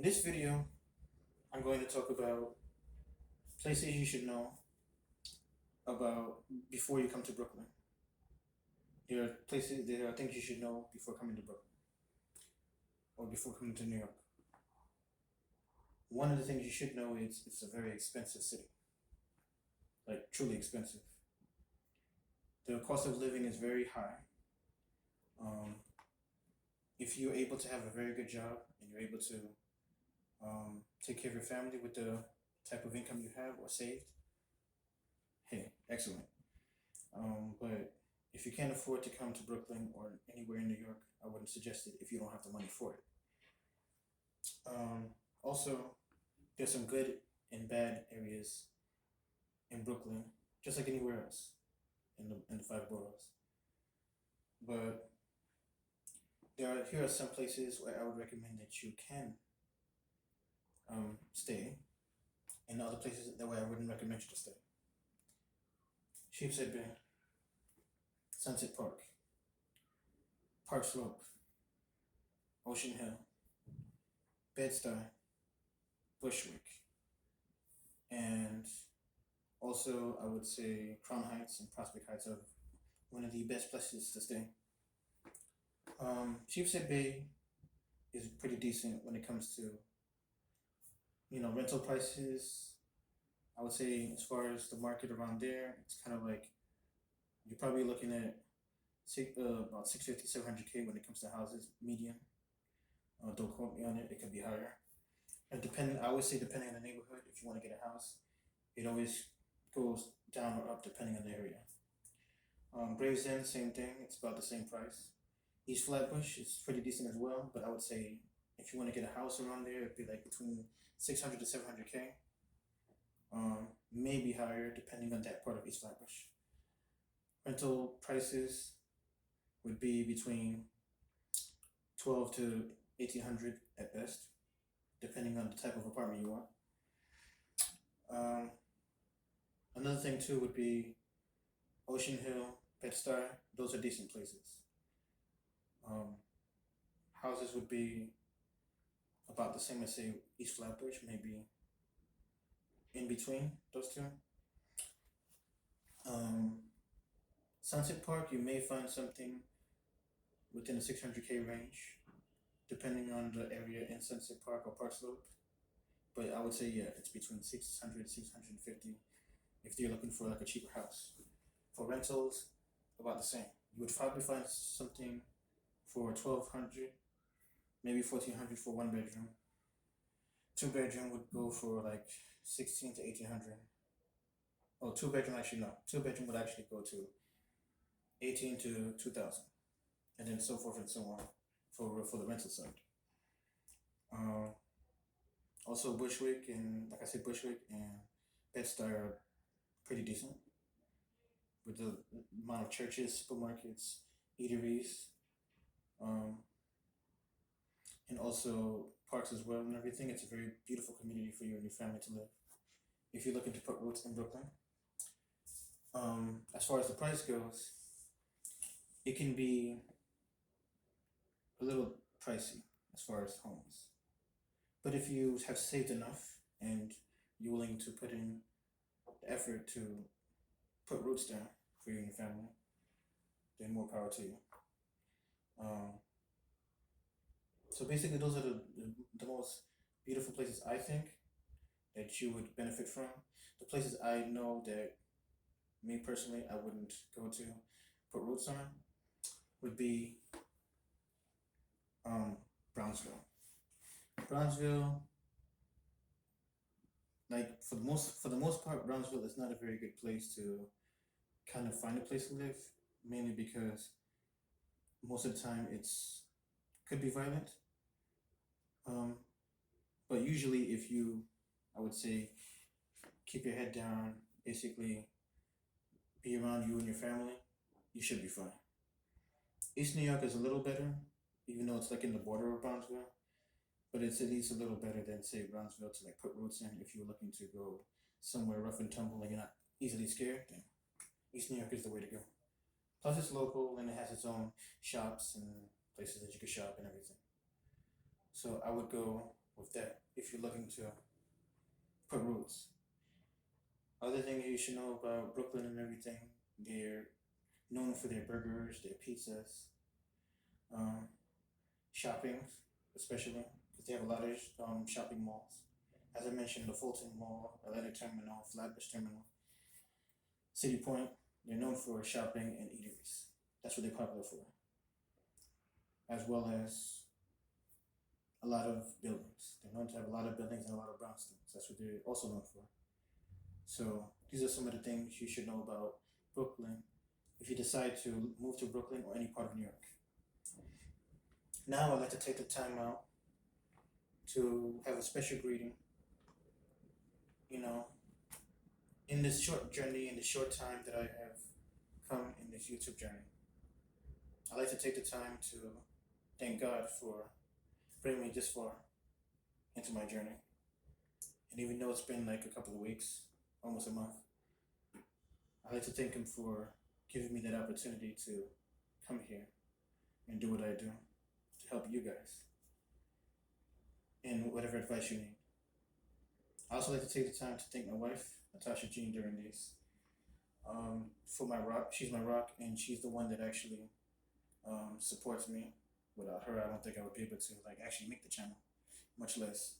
this video, I'm going to talk about places you should know about before you come to Brooklyn. There are things you should know before coming to Brooklyn or before coming to New York. One of the things you should know is it's a very expensive city, like truly expensive. The cost of living is very high. Um, if you're able to have a very good job and you're able to take care of your family with the type of income you have or saved, hey, excellent. But if you can't afford to come to Brooklyn or anywhere in New York, I wouldn't suggest it if you don't have the money for it. Also, there's some good and bad areas in Brooklyn, just like anywhere else in the five boroughs. But here are some places where I would recommend that you can stay, and other places that way I wouldn't recommend you to stay. Sheepshead Bay, Sunset Park, Park Slope, Ocean Hill, Bed-Stuy, Bushwick, and also I would say Crown Heights and Prospect Heights are one of the best places to stay. Sheepshead Bay is pretty decent when it comes to rental prices. I would say as far as the market around there, it's kind of like you're probably looking at about 650, 700K when it comes to houses, median. Don't quote me on it; it could be higher. And I always say depending on the neighborhood, if you want to get a house, it always goes down or up depending on the area. Gravesend, same thing. It's about the same price. East Flatbush is pretty decent as well, but I would say if you want to get a house around there, it'd be like between 600 to 700K. Maybe higher depending on that part of East Flatbush. Rental prices would be between 12 to 1800 at best, depending on the type of apartment you want. Another thing too would be Ocean Hill, Bed-Stuy. Those are decent places. Houses would be about the same as say East Flatbush, maybe in between those two. Sunset Park, you may find something within the 600K range, depending on the area in Sunset Park or Park Slope. But I would say, yeah, it's between 600 650 if you're looking for like a cheaper house. For rentals, about the same. You would probably find something for 1,200, maybe 1,400 for one bedroom. Two bedroom would go for like 16 to 1,800. Oh, two bedroom actually no. Two bedroom would actually go to 18 to 2,000, and then so forth and so on for the rental side. Uh, Also Bushwick and like I said, Bushwick and Bed-Stuy are pretty decent with the amount of churches, supermarkets, eateries, um, and also parks as well and everything. It's a very beautiful community for you and your family to live if you're looking to put roots in Brooklyn. As far as the price goes, it can be a little pricey as far as homes. But if you have saved enough and you're willing to put in the effort to put roots down for you and your family, then more power to you. So basically, those are the most beautiful places I think that you would benefit from. The places I know that me personally I wouldn't go to put roots on would be Brownsville. Brownsville, like for the most part, Brownsville is not a very good place to kind of find a place to live, mainly because most of the time it's could be violent. But usually, if you, I would say, keep your head down, basically be around you and your family, you should be fine. East New York is a little better, even though it's like in the border of Brownsville, but it's at least a little better than say Brownsville to like put roots in if you're looking to go somewhere rough and tumble and you're not easily scared. Then East New York is the way to go. Plus, it's local and it has its own shops and places that you can shop and everything. So I would go with that if you're looking to put roots. Other thing you should know about Brooklyn and everything, they're known for their burgers, their pizzas, um, shopping, especially because they have a lot of shopping malls. As I mentioned, the Fulton Mall, Atlantic Terminal, Flatbush Terminal, City Point, they're known for shopping and eateries. That's what they're popular for, as well as a lot of buildings. They're known to have a lot of buildings and a lot of brownstones. That's what they're also known for. So these are some of the things you should know about Brooklyn if you decide to move to Brooklyn or any part of New York. Now I'd like to take the time out to have a special greeting. You know, in this short journey, in the short time that I have come in this YouTube journey, I'd like to take the time to thank God for bringing me this far into my journey. And even though it's been like a couple of weeks, almost a month, I'd like to thank Him for giving me that opportunity to come here and do what I do to help you guys in whatever advice you need. I also like to take the time to thank my wife, Natasha Jean Durandisse, for my rock. She's my rock, and she's the one that actually supports me. Without her, I don't think I would be able to like actually make the channel, much less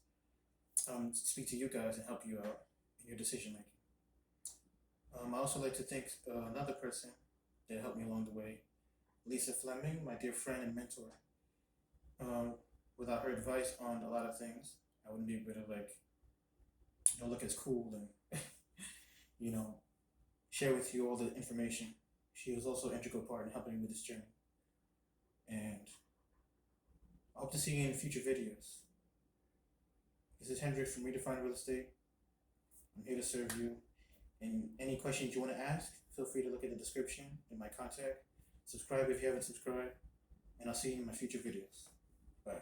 speak to you guys and help you out in your decision making. I also like to thank another person that helped me along the way, Lisa Fleming, my dear friend and mentor. Without her advice on a lot of things, I wouldn't be able to like look as cool and you know share with you all the information. She was also an integral part in helping me with this journey, and I hope to see you in future videos. This is Hendrik from Redefined Real Estate. I'm here to serve you. And any questions you want to ask, feel free to look at the description and my contact. Subscribe if you haven't subscribed, and I'll see you in my future videos. Bye.